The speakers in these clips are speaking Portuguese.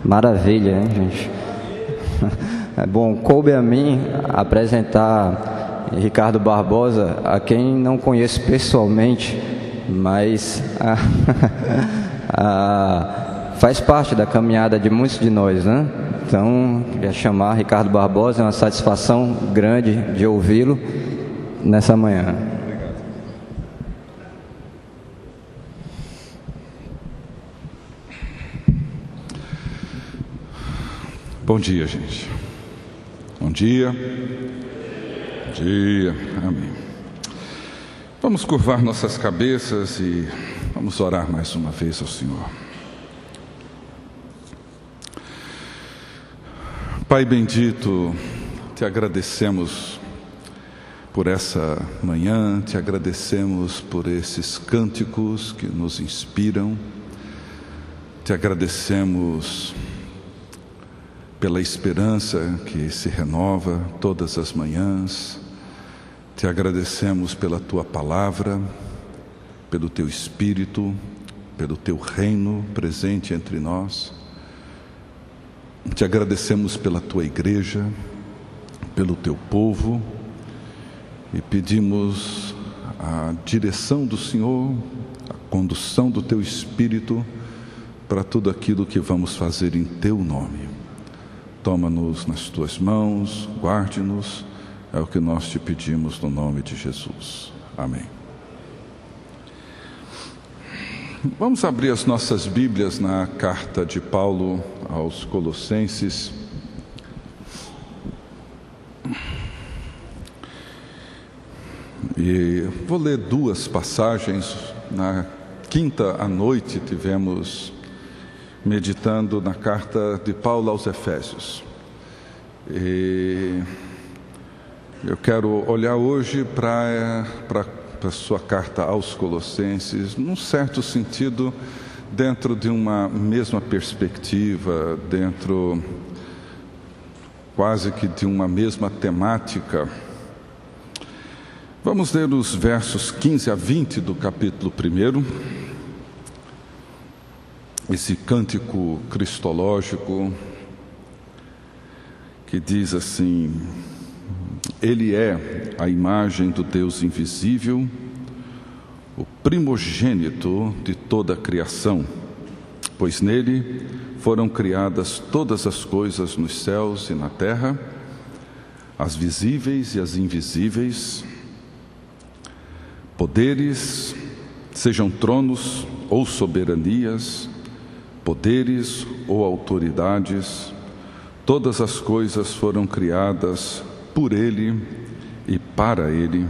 Maravilha, hein, gente? Bom, coube a mim apresentar Ricardo Barbosa, a quem não conheço pessoalmente, mas faz parte da caminhada de muitos de nós, né? Então, queria chamar Ricardo Barbosa, é uma satisfação grande de ouvi-lo nessa manhã. Bom dia, gente. Bom dia. Bom dia. Amém. Vamos curvar nossas cabeças e vamos orar mais uma vez ao Senhor. Pai bendito, te agradecemos por essa manhã, te agradecemos por esses cânticos que nos inspiram, te agradecemos pela esperança que se renova todas as manhãs, te agradecemos pela tua palavra, pelo teu Espírito, pelo teu reino presente entre nós. Te agradecemos pela tua igreja, pelo teu povo, e pedimos a direção do Senhor, a condução do teu Espírito para tudo aquilo que vamos fazer em teu nome. Toma-nos nas tuas mãos, guarde-nos, é o que nós te pedimos no nome de Jesus. Amém. Vamos abrir as nossas Bíblias na carta de Paulo aos Colossenses. E vou ler duas passagens. Na quinta à noite tivemos meditando na carta de Paulo aos Efésios. E eu quero olhar hoje para a sua carta aos Colossenses, num certo sentido, dentro de uma mesma perspectiva, dentro quase que de uma mesma temática. Vamos ler os versos 15 a 20 do capítulo 1. Esse cântico cristológico que diz assim: Ele é a imagem do Deus invisível, o primogênito de toda a criação, pois nele foram criadas todas as coisas nos céus e na terra, as visíveis e as invisíveis, poderes, sejam tronos ou soberanias, poderes ou autoridades, todas as coisas foram criadas por Ele e para Ele.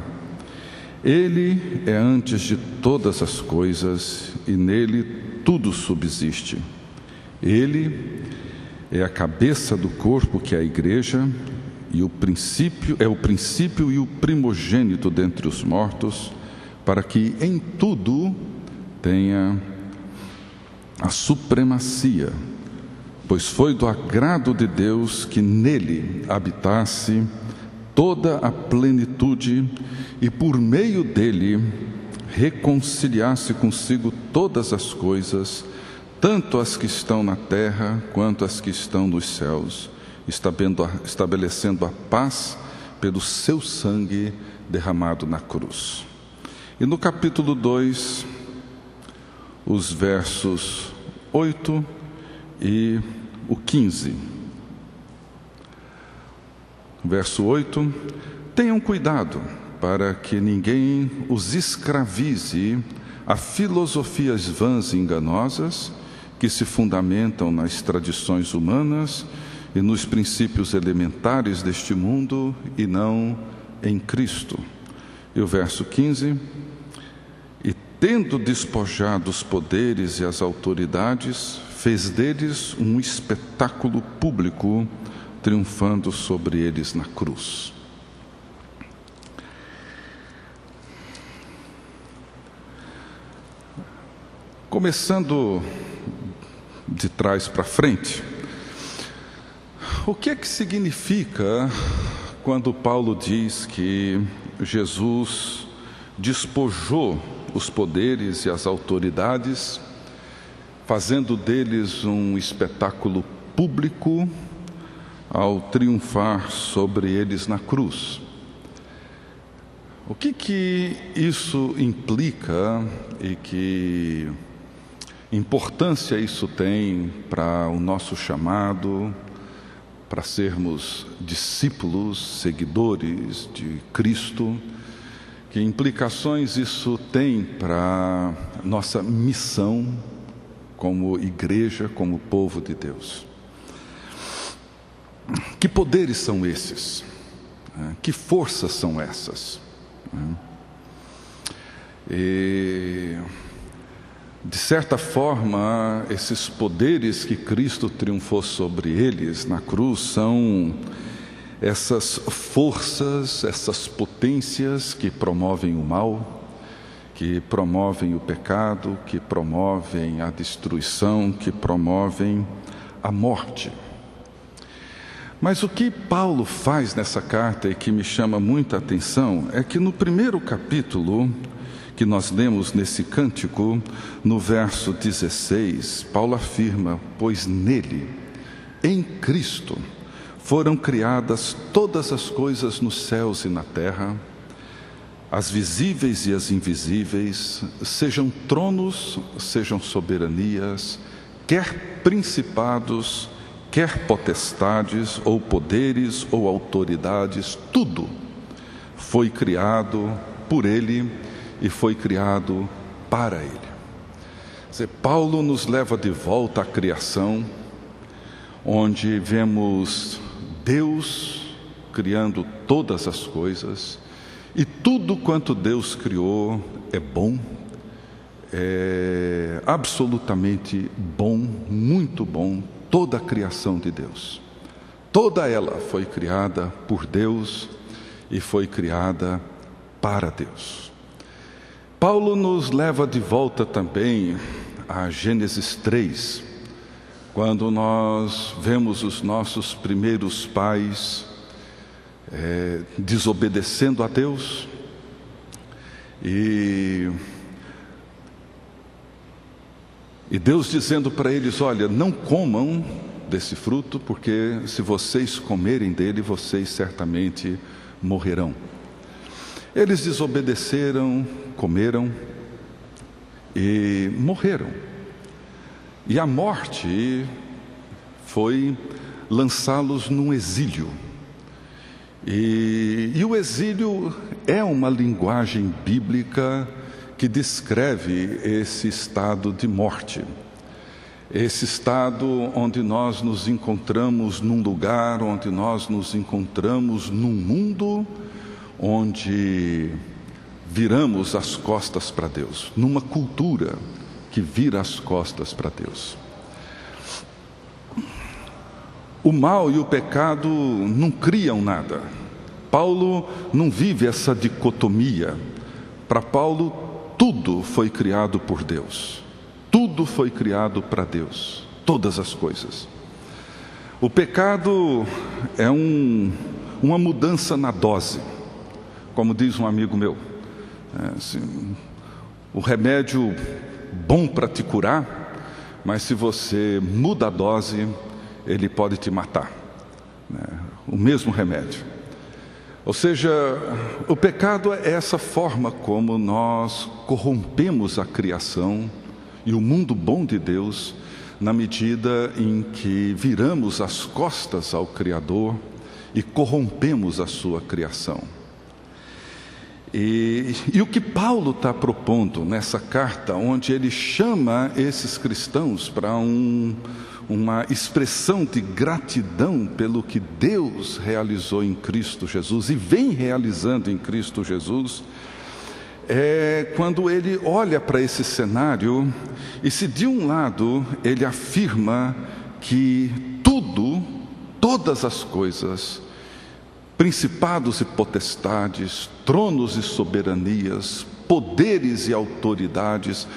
Ele é antes de todas as coisas e nele tudo subsiste. Ele é a cabeça do corpo, que é a igreja, e o princípio e o primogênito dentre os mortos, para que em tudo tenha a supremacia, pois foi do agrado de Deus que nele habitasse toda a plenitude e por meio dele reconciliasse consigo todas as coisas, tanto as que estão na terra quanto as que estão nos céus, estabelecendo a paz pelo seu sangue derramado na cruz. E no capítulo 2, os versos 8 e o 15. Verso 8: Tenham cuidado para que ninguém os escravize a filosofias vãs e enganosas que se fundamentam nas tradições humanas e nos princípios elementares deste mundo e não em Cristo. E o verso 15: E tendo despojado os poderes e as autoridades, fez deles um espetáculo público, triunfando sobre eles na cruz. Começando de trás para frente, o que é que significa quando Paulo diz que Jesus despojou os poderes e as autoridades, fazendo deles um espetáculo público ao triunfar sobre eles na cruz. O que isso implica e que importância isso tem para o nosso chamado, para sermos discípulos, seguidores de Cristo? Que implicações isso tem para nossa missão como igreja, como povo de Deus? Que poderes são esses? Que forças são essas? E, de certa forma, esses poderes que Cristo triunfou sobre eles na cruz são essas forças, essas potências que promovem o mal, que promovem o pecado, que promovem a destruição, que promovem a morte. Mas o que Paulo faz nessa carta e que me chama muita atenção é que no primeiro capítulo que nós lemos nesse cântico, no verso 16, Paulo afirma: pois nele, em Cristo, foram criadas todas as coisas nos céus e na terra, as visíveis e as invisíveis, sejam tronos, sejam soberanias, quer principados, quer potestades, ou poderes, ou autoridades, tudo foi criado por Ele e foi criado para Ele. Quer dizer, Paulo nos leva de volta à criação, onde vemos Deus criando todas as coisas, e tudo quanto Deus criou é bom, é absolutamente bom, muito bom. Toda a criação de Deus, toda ela foi criada por Deus e foi criada para Deus. Paulo nos leva de volta também a Gênesis 3, quando nós vemos os nossos primeiros pais desobedecendo a Deus e Deus dizendo para eles: olha, não comam desse fruto, porque se vocês comerem dele, vocês certamente morrerão. Eles desobedeceram, comeram e morreram. E a morte foi lançá-los num exílio. E o exílio é uma linguagem bíblica que descreve esse estado de morte, esse estado onde nós nos encontramos num lugar, onde nós nos encontramos num mundo onde viramos as costas para Deus, numa cultura que vira as costas para Deus. O mal e o pecado não criam nada. Paulo não vive essa dicotomia. Para Paulo, tudo foi criado por Deus, tudo foi criado para Deus, todas as coisas. O pecado é uma mudança na dose, como diz um amigo meu, o remédio bom para te curar, mas se você muda a dose, ele pode te matar, o mesmo remédio. Ou seja, o pecado é essa forma como nós corrompemos a criação e o mundo bom de Deus, na medida em que viramos as costas ao Criador e corrompemos a sua criação. E o que Paulo está propondo nessa carta, onde ele chama esses cristãos para uma expressão de gratidão pelo que Deus realizou em Cristo Jesus e vem realizando em Cristo Jesus, é quando ele olha para esse cenário e se de um lado ele afirma que todas as coisas, principados e potestades, tronos e soberanias, poderes e autoridades,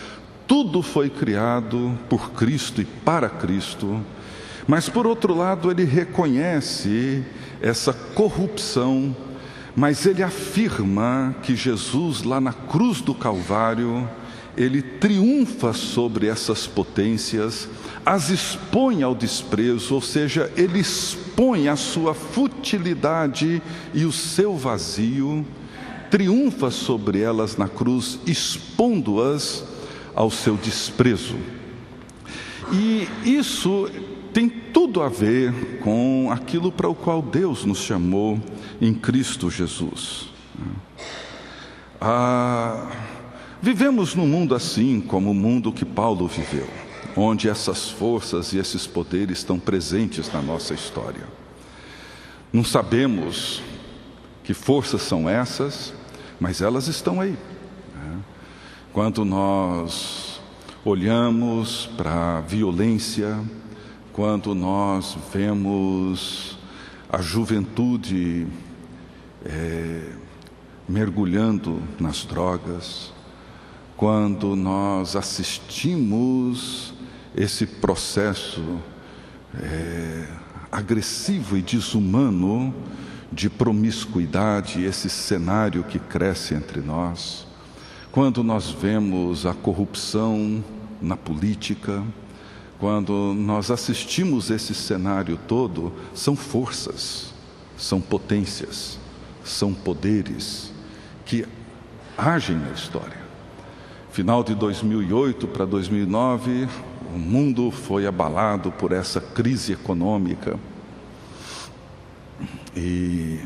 tudo foi criado por Cristo e para Cristo, mas por outro lado ele reconhece essa corrupção, mas ele afirma que Jesus lá na cruz do Calvário, ele triunfa sobre essas potências, as expõe ao desprezo, ou seja, ele expõe a sua futilidade e o seu vazio, triunfa sobre elas na cruz, expondo-as ao seu desprezo. E isso tem tudo a ver com aquilo para o qual Deus nos chamou em Cristo Jesus. Vivemos num mundo assim como o mundo que Paulo viveu, onde essas forças e esses poderes estão presentes na nossa história. Não sabemos que forças são essas, mas elas estão aí. Quando nós olhamos para a violência, quando nós vemos a juventude mergulhando nas drogas, quando nós assistimos esse processo agressivo e desumano de promiscuidade, esse cenário que cresce entre nós, quando nós vemos a corrupção na política, quando nós assistimos esse cenário todo, são forças, são potências, são poderes que agem na história. Final de 2008 para 2009, o mundo foi abalado por essa crise econômica e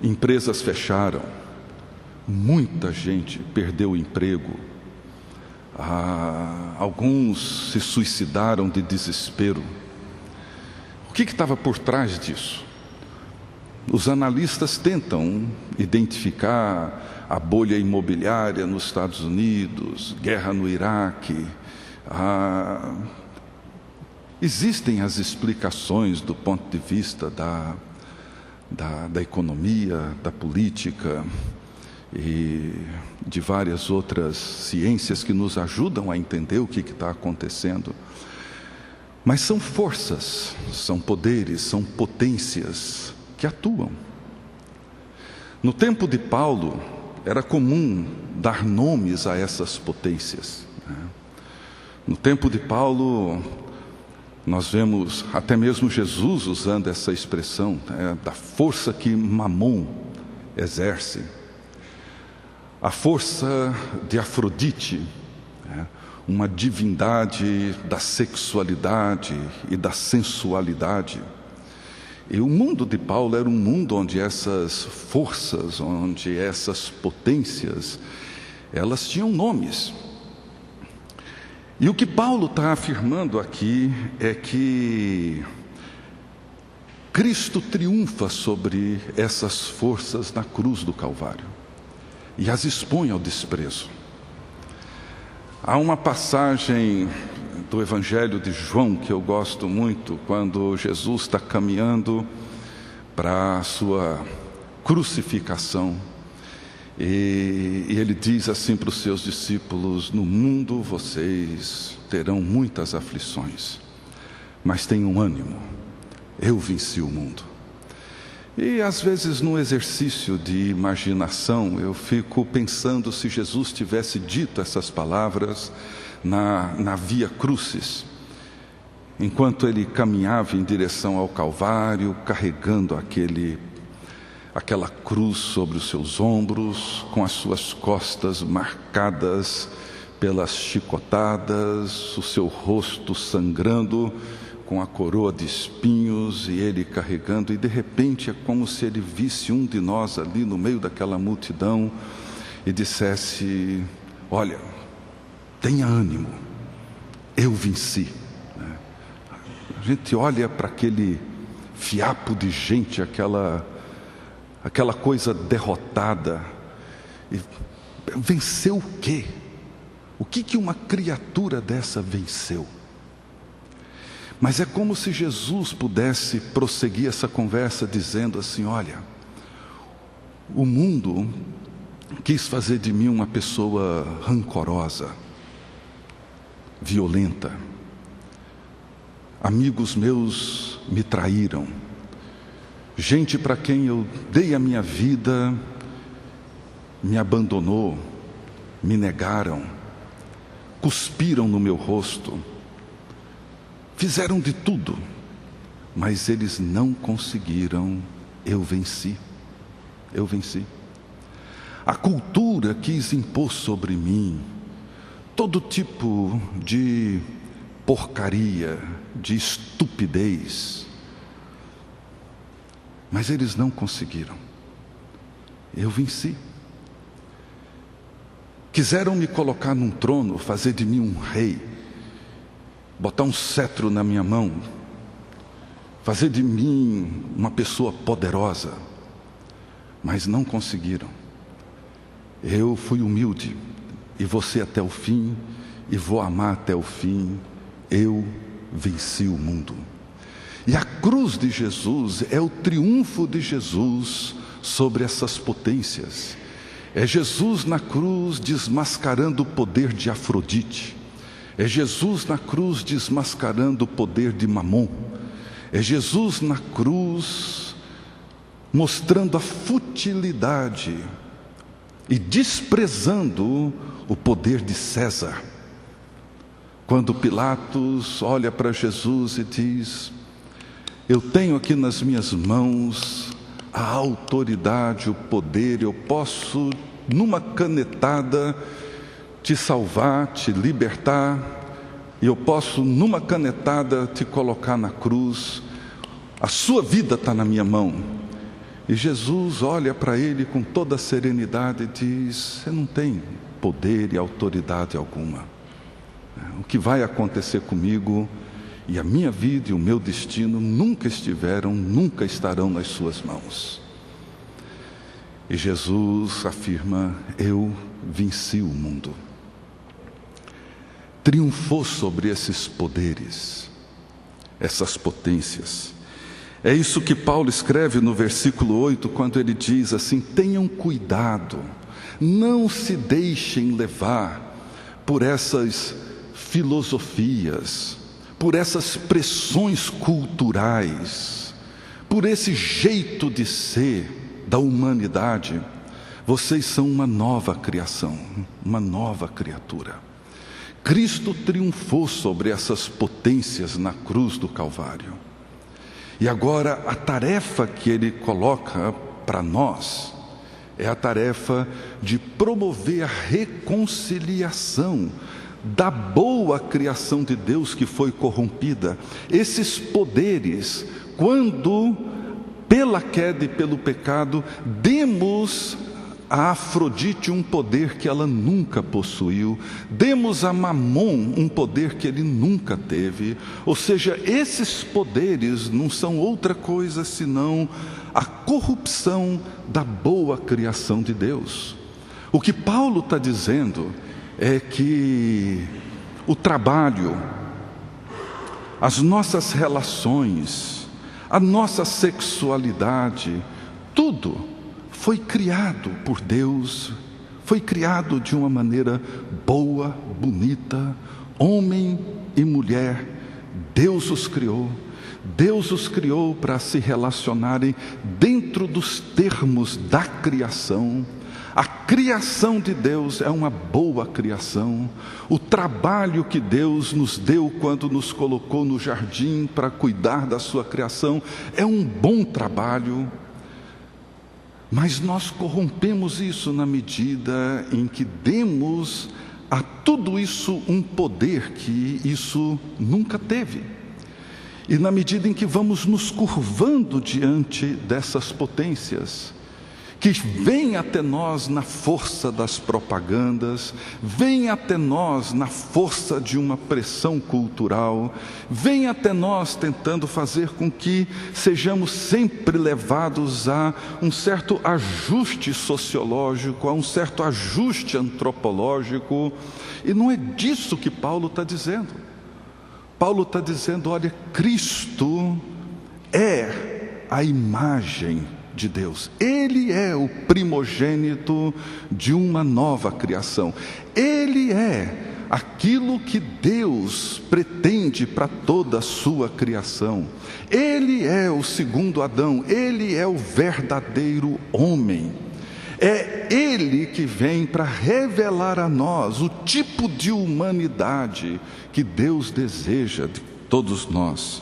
empresas fecharam, muita gente perdeu o emprego, alguns se suicidaram de desespero. O que estava por trás disso? Os analistas tentam identificar a bolha imobiliária nos Estados Unidos, guerra no Iraque. Existem as explicações do ponto de vista da economia, da política e de várias outras ciências que nos ajudam a entender o que está acontecendo. Mas são forças, são poderes, são potências que atuam. No tempo de Paulo, era comum dar nomes a essas potências. No tempo de Paulo, nós vemos até mesmo Jesus usando essa expressão, da força que Mamon exerce. A força de Afrodite, uma divindade da sexualidade e da sensualidade. E o mundo de Paulo era um mundo onde essas forças, onde essas potências, elas tinham nomes. E o que Paulo está afirmando aqui é que Cristo triunfa sobre essas forças na cruz do Calvário e as expõe ao desprezo. Há uma passagem do Evangelho de João que eu gosto muito, quando Jesus está caminhando para a sua crucificação, e ele diz assim para os seus discípulos: no mundo vocês terão muitas aflições, mas tenham ânimo, eu venci o mundo. E às vezes, num exercício de imaginação, eu fico pensando se Jesus tivesse dito essas palavras na Via Crucis, enquanto ele caminhava em direção ao Calvário, carregando aquela cruz sobre os seus ombros, com as suas costas marcadas pelas chicotadas, o seu rosto sangrando, com a coroa de espinhos, e ele carregando, e de repente é como se ele visse um de nós ali no meio daquela multidão e dissesse: olha, tenha ânimo, eu venci. A gente olha para aquele fiapo de gente, aquela coisa derrotada, e venceu o quê? O que uma criatura dessa venceu? Mas é como se Jesus pudesse prosseguir essa conversa dizendo assim: olha, o mundo quis fazer de mim uma pessoa rancorosa, violenta. Amigos meus me traíram. Gente para quem eu dei a minha vida me abandonou. me negaram, cuspiram no meu rosto, fizeram de tudo, mas eles não conseguiram. Eu venci. A cultura quis impor sobre mim todo tipo de porcaria, de estupidez, mas eles não conseguiram. Eu venci. Quiseram me colocar num trono, fazer de mim um rei, botar um cetro na minha mão, fazer de mim uma pessoa poderosa, mas não conseguiram. Eu fui humilde, e vou ser até o fim, e vou amar até o fim. Eu venci o mundo. E a cruz de Jesus é o triunfo de Jesus sobre essas potências. É Jesus na cruz desmascarando o poder de Afrodite. É Jesus na cruz desmascarando o poder de Mamon. É Jesus na cruz mostrando a futilidade e desprezando o poder de César. Quando Pilatos olha para Jesus e diz: eu tenho aqui nas minhas mãos a autoridade, o poder, eu posso numa canetada te salvar, te libertar, e eu posso numa canetada te colocar na cruz, a sua vida está na minha mão. E Jesus olha para ele com toda a serenidade e diz: você não tem poder e autoridade alguma. O que vai acontecer comigo e a minha vida e o meu destino nunca estiveram, nunca estarão nas suas mãos. E Jesus afirma: eu venci o mundo. Triunfou sobre esses poderes, essas potências. É isso que Paulo escreve no versículo 8, quando ele diz assim: tenham cuidado, não se deixem levar por essas filosofias, por essas pressões culturais, por esse jeito de ser da humanidade. Vocês são uma nova criação, uma nova criatura. Cristo triunfou sobre essas potências na cruz do Calvário. E agora a tarefa que Ele coloca para nós é a tarefa de promover a reconciliação da boa criação de Deus que foi corrompida. Esses poderes, quando pela queda e pelo pecado demos a Afrodite um poder que ela nunca possuiu, demos a Mamon um poder que ele nunca teve. Ou seja, esses poderes não são outra coisa senão a corrupção da boa criação de Deus. O que Paulo está dizendo é que o trabalho, as nossas relações, a nossa sexualidade, tudo foi criado por Deus, foi criado de uma maneira boa, bonita, homem e mulher. Deus os criou para se relacionarem dentro dos termos da criação. A criação de Deus é uma boa criação. O trabalho que Deus nos deu quando nos colocou no jardim para cuidar da sua criação é um bom trabalho. Mas nós corrompemos isso na medida em que demos a tudo isso um poder que isso nunca teve. E na medida em que vamos nos curvando diante dessas potências, que vêm até nós na força das propagandas, vêm até nós na força de uma pressão cultural, vêm até nós tentando fazer com que sejamos sempre levados a um certo ajuste sociológico, a um certo ajuste antropológico, e não é disso que Paulo está dizendo. Paulo está dizendo: olha, Cristo é a imagem de Deus. Ele é o primogênito de uma nova criação. Ele é aquilo que Deus pretende para toda a sua criação. Ele é o segundo Adão. Ele é o verdadeiro homem. É Ele que vem para revelar a nós o tipo de humanidade que Deus deseja de todos nós.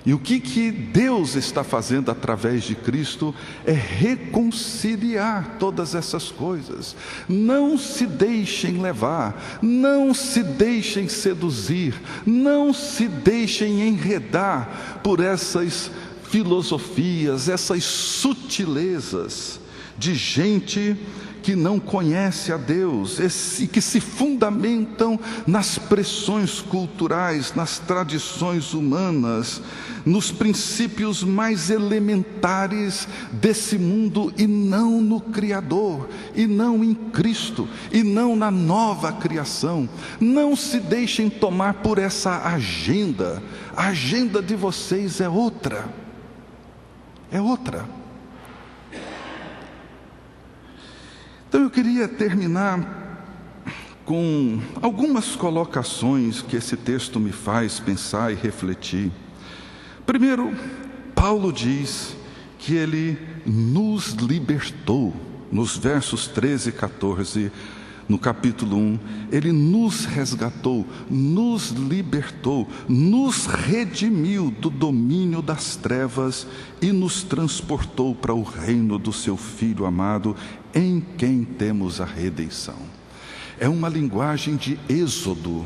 E o que Deus está fazendo através de Cristo é reconciliar todas essas coisas. Não se deixem levar, não se deixem seduzir, não se deixem enredar por essas filosofias, essas sutilezas de gente que não conhece a Deus e que se fundamentam nas pressões culturais, nas tradições humanas, nos princípios mais elementares desse mundo e não no Criador, e não em Cristo, e não na nova criação. Não se deixem tomar por essa agenda. A agenda de vocês é outra. É outra. Então eu queria terminar com algumas colocações que esse texto me faz pensar e refletir. Primeiro, Paulo diz que ele nos libertou, nos versos 13 e 14, no capítulo 1, ele nos resgatou, nos libertou, nos redimiu do domínio das trevas e nos transportou para o reino do seu Filho amado, em quem temos a redenção. É uma linguagem de êxodo,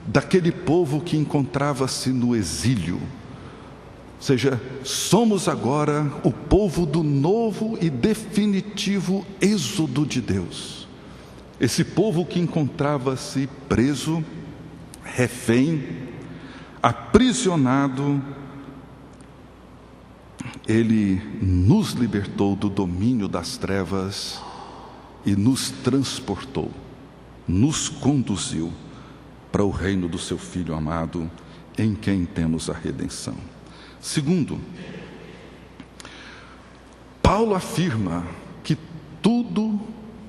daquele povo que encontrava-se no exílio. Ou seja, somos agora o povo do novo e definitivo êxodo de Deus. Esse povo que encontrava-se preso, refém, aprisionado, ele nos libertou do domínio das trevas e nos transportou, nos conduziu para o reino do seu Filho amado, em quem temos a redenção. Segundo, Paulo afirma que tudo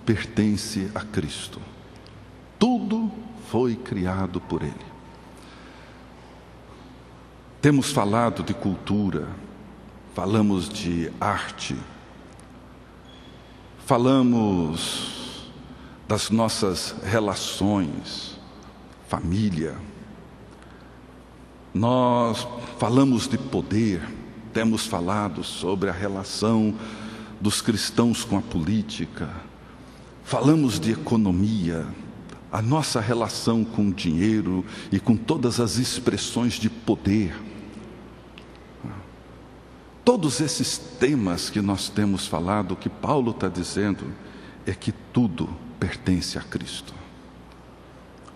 pertence a Cristo. Tudo foi criado por Ele. Temos falado de cultura, falamos de arte, falamos das nossas relações, família. Nós falamos de poder, temos falado sobre a relação dos cristãos com a política, falamos de economia, a nossa relação com o dinheiro e com todas as expressões de poder. Todos esses temas que nós temos falado, o que Paulo está dizendo é que tudo pertence a Cristo.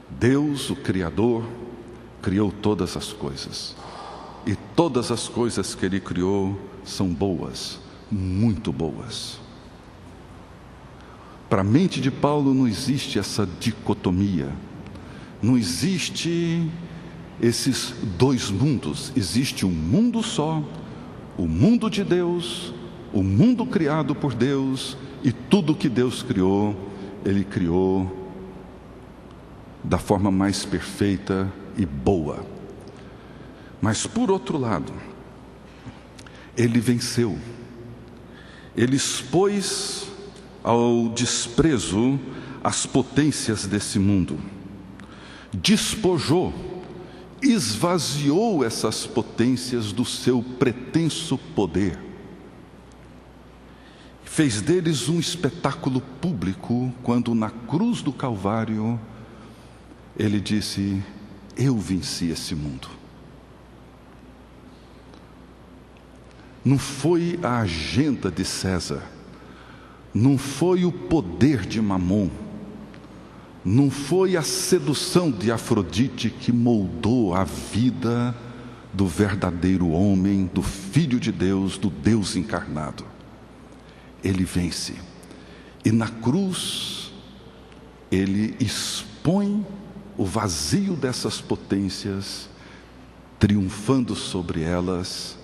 Deus, o Criador, criou todas as coisas. E todas as coisas que Ele criou são boas, muito boas. Para a mente de Paulo não existe essa dicotomia, não existe esses dois mundos, existe um mundo só, o mundo de Deus, o mundo criado por Deus, e tudo que Deus criou, Ele criou da forma mais perfeita e boa. Mas por outro lado, Ele venceu, Ele expôs ao desprezo as potências desse mundo, despojou, esvaziou essas potências do seu pretenso poder, fez deles um espetáculo público, quando na cruz do Calvário Ele disse: eu venci esse mundo. Não foi a agenda de César, não foi o poder de Mamon, não foi a sedução de Afrodite que moldou a vida do verdadeiro homem, do Filho de Deus, do Deus encarnado. Ele vence. E na cruz, Ele expõe o vazio dessas potências, triunfando sobre elas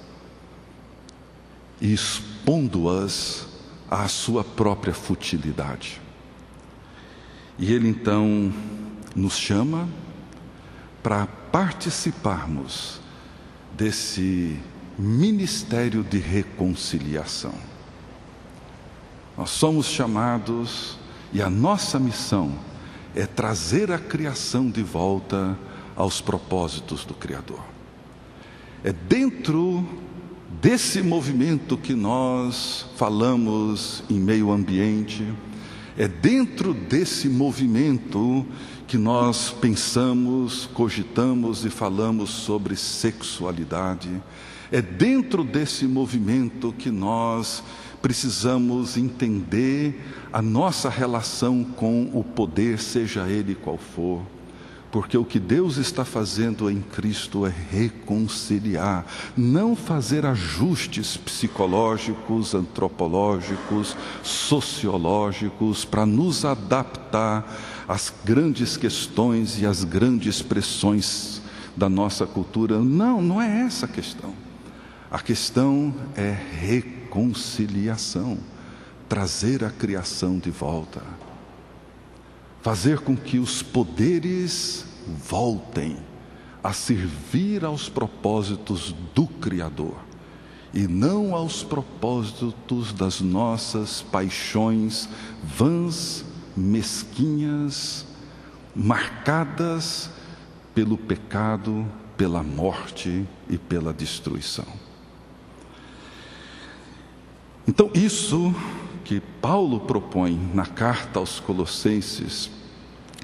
e expondo-as à sua própria futilidade. E Ele então nos chama para participarmos desse ministério de reconciliação. Nós somos chamados, e a nossa missão é trazer a criação de volta aos propósitos do Criador. É dentro desse movimento que nós falamos em meio ambiente, é dentro desse movimento que nós pensamos, cogitamos e falamos sobre sexualidade. É dentro desse movimento que nós precisamos entender a nossa relação com o poder, seja ele qual for. Porque o que Deus está fazendo em Cristo é reconciliar, não fazer ajustes psicológicos, antropológicos, sociológicos, para nos adaptar às grandes questões e às grandes pressões da nossa cultura. Não, não é essa a questão. A questão é reconciliação, trazer a criação de volta. Fazer com que os poderes voltem a servir aos propósitos do Criador e não aos propósitos das nossas paixões vãs, mesquinhas, marcadas pelo pecado, pela morte e pela destruição. Então, isso que Paulo propõe na carta aos Colossenses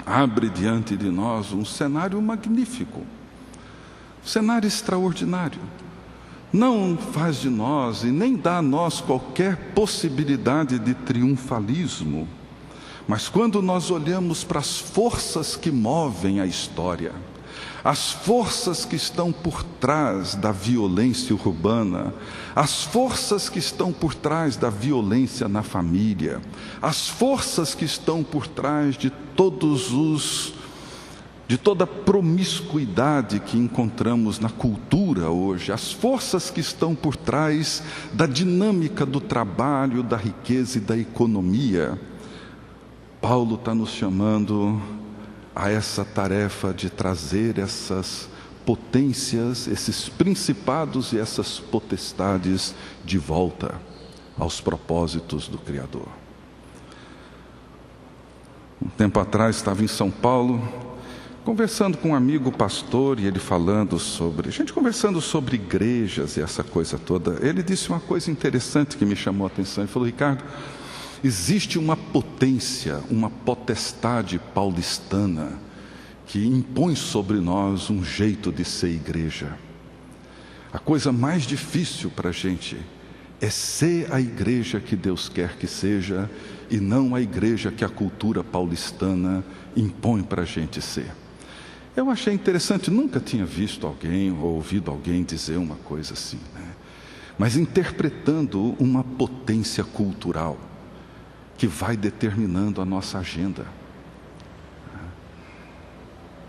abre diante de nós um cenário magnífico, um cenário extraordinário. Não faz de nós e nem dá a nós qualquer possibilidade de triunfalismo, mas quando nós olhamos para as forças que movem a história, as forças que estão por trás da violência urbana, as forças que estão por trás da violência na família, as forças que estão por trás de toda a promiscuidade que encontramos na cultura hoje, as forças que estão por trás da dinâmica do trabalho, da riqueza e da economia, Paulo está nos chamando a essa tarefa de trazer essas potências, esses principados e essas potestades de volta aos propósitos do Criador. Um tempo atrás estava em São Paulo, conversando com um amigo pastor, e ele conversando sobre igrejas e essa coisa toda. Ele disse uma coisa interessante que me chamou a atenção. Ele falou: Ricardo, existe uma potência, uma potestade paulistana que impõe sobre nós um jeito de ser igreja. A coisa mais difícil para a gente é ser a igreja que Deus quer que seja e não a igreja que a cultura paulistana impõe para a gente ser. Eu achei interessante, nunca tinha visto alguém ou ouvido alguém dizer uma coisa assim, né? Mas interpretando uma potência cultural que vai determinando a nossa agenda.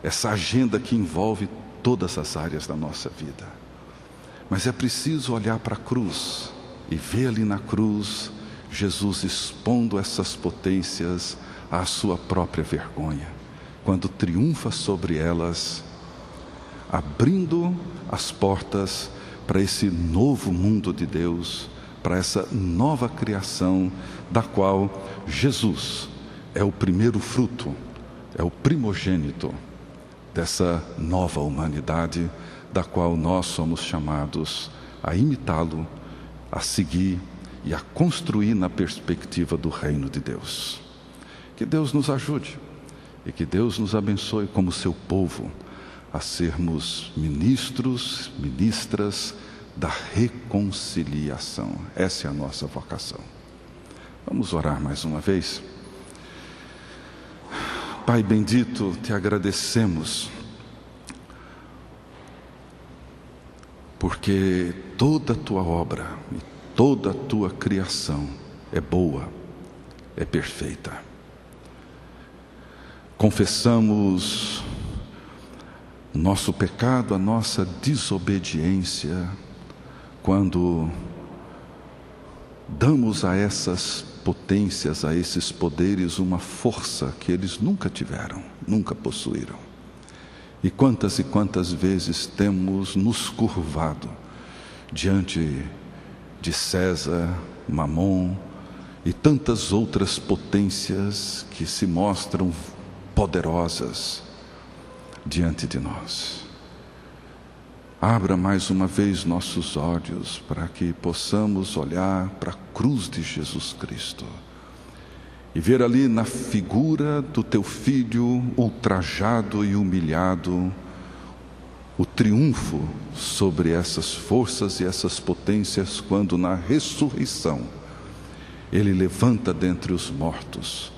Essa agenda que envolve todas as áreas da nossa vida. Mas é preciso olhar para a cruz e ver ali na cruz Jesus expondo essas potências à sua própria vergonha, quando triunfa sobre elas, abrindo as portas para esse novo mundo de Deus, para essa nova criação, da qual Jesus é o primeiro fruto, é o primogênito dessa nova humanidade, da qual nós somos chamados a imitá-lo, a seguir e a construir na perspectiva do reino de Deus. Que Deus nos ajude e que Deus nos abençoe como seu povo a sermos ministros, ministras da reconciliação. Essa é a nossa vocação. Vamos orar mais uma vez. Pai bendito, te agradecemos, porque toda a tua obra e toda a tua criação é boa, é perfeita. Confessamos o nosso pecado, a nossa desobediência, quando damos a essas potências, a esses poderes, uma força que eles nunca tiveram, nunca possuíram. E quantas vezes temos nos curvado diante de César, Mamon e tantas outras potências que se mostram poderosas diante de nós. Abra mais uma vez nossos olhos para que possamos olhar para a cruz de Jesus Cristo e ver ali na figura do teu Filho ultrajado e humilhado o triunfo sobre essas forças e essas potências, quando na ressurreição Ele levanta dentre os mortos,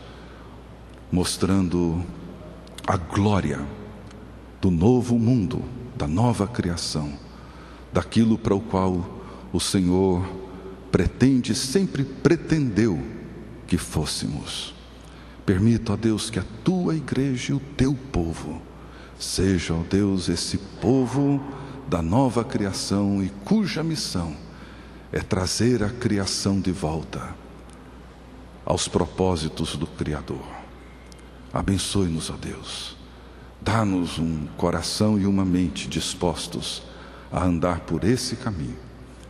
mostrando a glória do novo mundo, da nova criação, daquilo para o qual o Senhor pretende, sempre pretendeu que fôssemos. Permita, ó Deus, que a tua igreja e o teu povo seja, ó Deus, esse povo da nova criação e cuja missão é trazer a criação de volta aos propósitos do Criador. Abençoe-nos, ó Deus. Dá-nos um coração e uma mente dispostos a andar por esse caminho.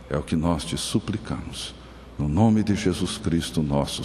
É o que nós te suplicamos. No nome de Jesus Cristo, nosso